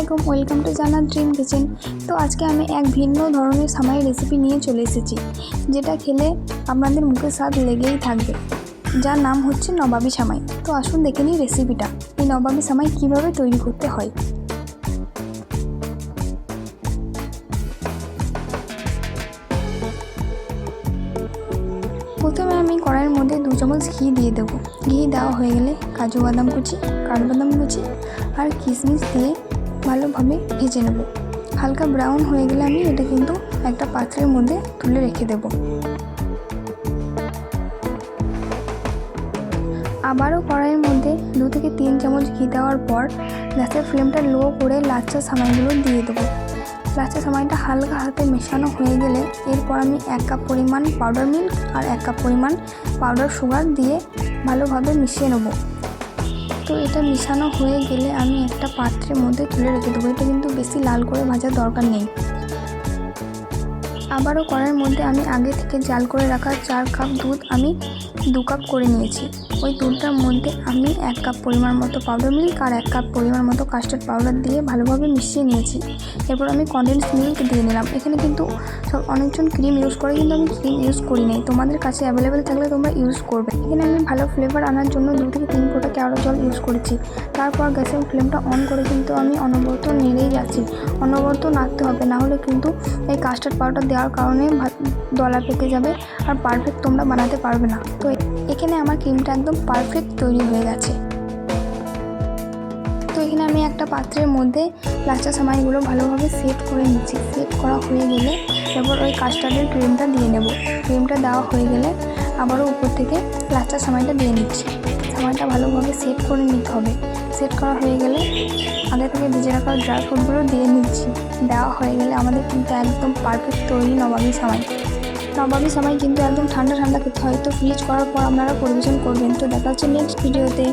আলাইকুম, welcome to জান্নাত dream kitchen. তো আজকে আমি এক ভিন্ন ধরনের সামাই রেসিপি নিয়ে চলে এসেছি, যেটা খেলে আপনাদের মুখে স্বাদ লেগেই থাকবে, যার নাম হচ্ছে নবাবী সামাই। তো আসুন দেখে নিই রেসিপিটা, এই নবাবী সামাই কীভাবে তৈরি করতে হয়। প্রথমে আমি কড়াইয়ের মধ্যে 2 চামচ ঘি দিয়ে দেবো। ঘি দেওয়া হয়ে গেলে কাজু বাদাম কুচি, কাঠবাদাম কুচি আর কিশমিশ দিয়ে ভালোভাবে ভেজে নেব। হালকা ব্রাউন হয়ে গেলে আমি এটা কিন্তু একটা পাত্রের মধ্যে তুলে রেখে দেব। আবারও কড়াইয়ের মধ্যে 2 থেকে 3 চামচ ঘি দেওয়ার পর গ্যাসের ফ্লেমটা লো করে লাচ্ছা সামাইগুলো দিয়ে দেবো। লাচ্ছা সামাইটা হালকা হাতে মেশানো হয়ে গেলে এরপর আমি 1 কাপ পরিমাণ পাউডার মিল্ক আর 1 কাপ পরিমাণ পাউডার সুগার দিয়ে ভালোভাবে মিশিয়ে নেব। তো এটা মিশানো হয়ে গেলে আমি একটা পাত্রের মধ্যে তুলে রেখে দেবো। এটা কিন্তু বেশি লাল করে ভাজার দরকার নেই। আবারও কড়াইয়ের মধ্যে আমি আগে থেকে জাল করে রাখা 4 কাপ দুধ আমি 2 কাপ করে নিয়েছি। ওই দুধটার মধ্যে আমি 1 কাপ পরিমাণ মতো পাউডার মিল্ক আর 1 কাপ পরিমাণ মতো কাস্টার্ড পাউডার দিয়ে ভালোভাবে মিশিয়ে নিয়েছি। এরপর আমি কনডেন্স মিল্ক দিয়ে নিলাম। এখানে কিন্তু অনেকজন ক্রিম ইউজ করে, কিন্তু আমি ক্রিম ইউজ করি নাই। তোমাদের কাছে অ্যাভেলেবেল থাকলে তোমরা ইউজ করবে। এখানে আমি ভালো ফ্লেভার আনার জন্য 2 থেকে 3 ফোঁটা কেওড়া জল ইউজ করেছি। তারপর গ্যাসের ফ্লেমটা অন করে কিন্তু আমি অনবরত নেড়েই যাচ্ছি। অনবরত নাড়তে হবে, না হলে কিন্তু এই কাস্টার্ড পাউডার দেওয়ার কারণে দলা পেকে যাবে আর পারফেক্ট তোমরা বানাতে পারবে না। তো এখানে আমার ক্রিমটা একদম পারফেক্ট তৈরি হয়ে গেছে। তো এখানে আমি একটা পাত্রের মধ্যে লাচ্ছা সামাইগুলো ভালোভাবে সেট করে নিচ্ছি। সেট করা হয়ে গেলে এরপর ওই কাস্টার্ডের ক্রিমটা দিয়ে নেব। ক্রিমটা দেওয়া হয়ে গেলে আবারও উপর থেকে লাচ্ছা সামাইটা দিয়ে নিচ্ছি। সামাইটা ভালোভাবে সেট করে নিতে হবে। সেট করা হয়ে গেলে আগে থেকে ভেজে রাখা ড্রাই ফ্রুটগুলো দিয়ে নিচ্ছি। দেওয়া হয়ে গেলে আমাদের কিন্তু একদম পারফেক্ট তৈরি নবাবী সামাই। নবাবী সামাই কিন্তু একদম ঠান্ডা ঠান্ডা খেতে হয়। তো ফ্রিজ করার পর আপনারা পরিবেশন করবেন। তো দেখা হচ্ছে নেক্সট ভিডিওতে।